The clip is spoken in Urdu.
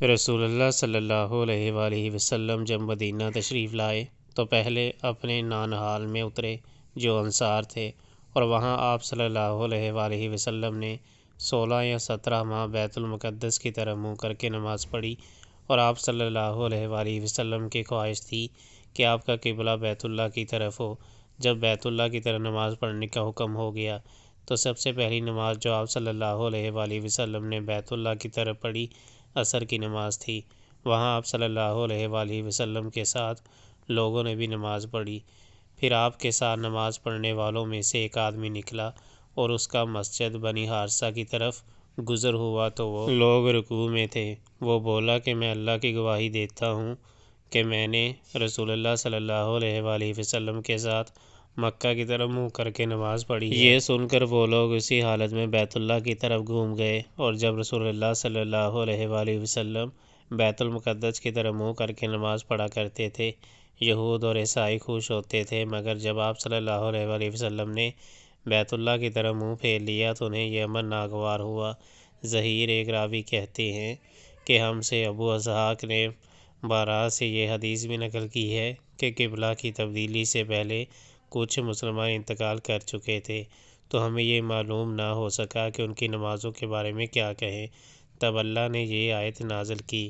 رسول اللہ صلی اللہ علیہ وآلہ وسلم جب مدینہ تشریف لائے تو پہلے اپنے نانہال میں اترے جو انصار تھے، اور وہاں آپ صلی اللہ علیہ وآلہ وسلم نے 16 یا 17 ماہ بیت المقدس کی طرف منہ کر کے نماز پڑھی، اور آپ صلی اللہ علیہ وآلہ وسلم کی خواہش تھی کہ آپ کا قبلہ بیت اللہ کی طرف ہو۔ جب بیت اللہ کی طرف نماز پڑھنے کا حکم ہو گیا تو سب سے پہلی نماز جو آپ صلی اللہ علیہ وآلہ وسلم نے بیت اللہ کی طرف پڑھی عصر کی نماز تھی۔ وہاں آپ صلی اللہ علیہ وآلہ وسلم کے ساتھ لوگوں نے بھی نماز پڑھی۔ پھر آپ کے ساتھ نماز پڑھنے والوں میں سے ایک آدمی نکلا اور اس کا مسجد بنی حارثہ کی طرف گزر ہوا تو وہ لوگ رکوع میں تھے۔ وہ بولا کہ میں اللہ کی گواہی دیتا ہوں کہ میں نے رسول اللہ صلی اللہ علیہ وآلہ وسلم کے ساتھ مکہ کی طرف منہ کر کے نماز پڑھی ہے۔ یہ سن کر وہ لوگ اسی حالت میں بیت اللہ کی طرف گھوم گئے، اور جب رسول اللہ صلی اللہ علیہ وآلہ وسلم بیت المقدس کی طرف منہ کر کے نماز پڑھا کرتے تھے، یہود اور عیسائی خوش ہوتے تھے، مگر جب آپ صلی اللہ علیہ وآلہ وسلم نے بیت اللہ کی طرف منہ پھیر لیا تو انہیں یہ امر ناگوار ہوا۔ ظہیر ایک راوی کہتے ہیں کہ ہم سے ابو اسحاق نے براء سے یہ حدیث بھی نقل کی ہے کہ قبلہ کی تبدیلی سے پہلے کچھ مسلمان انتقال کر چکے تھے، تو ہمیں یہ معلوم نہ ہو سکا کہ ان کی نمازوں کے بارے میں کیا کہیں۔ تب اللہ نے یہ آیت نازل کی۔